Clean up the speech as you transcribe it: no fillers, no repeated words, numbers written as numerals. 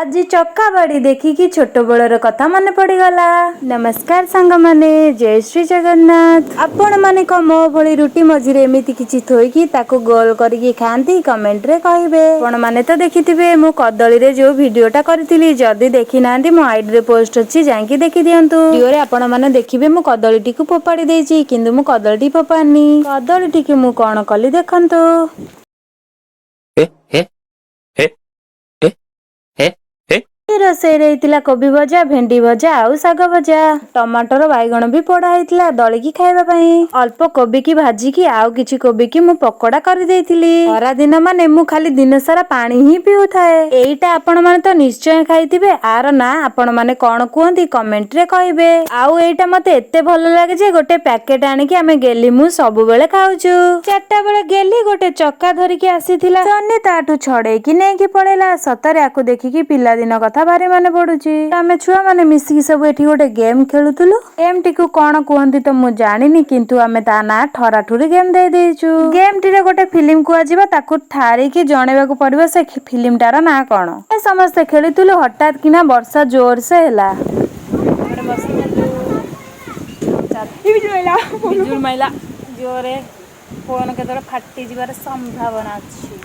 आज चक्का बाड़ी देखिकी छोट बेलर कथा मन पड़गला। नमस्कार सांग माने, जय श्री जगन्नाथ। आपण माने मो भली रुटी मझिरे एमिति किछि थोइकी ताको गोल करिकी खांती कमेंट रे कहिबे। आपण माने तो देखिथिबे मु कदली रे जो वीडियोटा करथिली, जदी देखि नांदी मो आईडी रे पोस्ट अछि, जांकी देखि दियंतु। वीडियो रे आपण माने देखिबे मु कदलीटी को फोपाडी देछि, किंतु मु कदलीटी फोपानी। कदलीटी के मु कोन कली देखंतु। हे हे हे हे हे हे रोषेई रही कोबी भजा, भेंडी भजा आउ साग भजा, टमाटर बैगण भी पोड़ा होइतिला दलिकी खाइबा पई। अल्प कोबी की भाजी की आउ किछि कोबी की मु पकोड़ा करि देइथिली। खरा दिन माने मु खाली दिन सारा पानी ही पिउथाए। एईटा आपण माने तो निश्चय खाइथिबे, आर ना आपण माने कोन कुहंती कमेंट रे कहिबे। आउ एईटा मते एते भलो लागे जे गोटे पैकेट आनी की आमे गेली मु सब बेले खाउछु। चारटा बेले गेली गोटे चक्का धरिकी आसीथिला, सन्नी ताठू छड़े की नै की पळेला। सतरे आकु देखि की पिला दिन कथा बारे माने पडुची। आमे छुआ माने मिसिकी सब एठी गोटे गेम खेलुथुलु। गेम टी को कोन कुहंती तो मु जानिनी, किंतु आमे ता ना ठराठुरी गेम दे देइछु। गेम टी रे गोटे फिल्म को आजिबा, ताकू थारी की जणेबा को पड़िबो से फिल्म टार ना कोन। ए समस्त खेलुथुलु, हठात किना वर्षा जोर से हैला। बिजुल माइला जोरे, फोन केतरे फाटी जिबार संभावना अछि।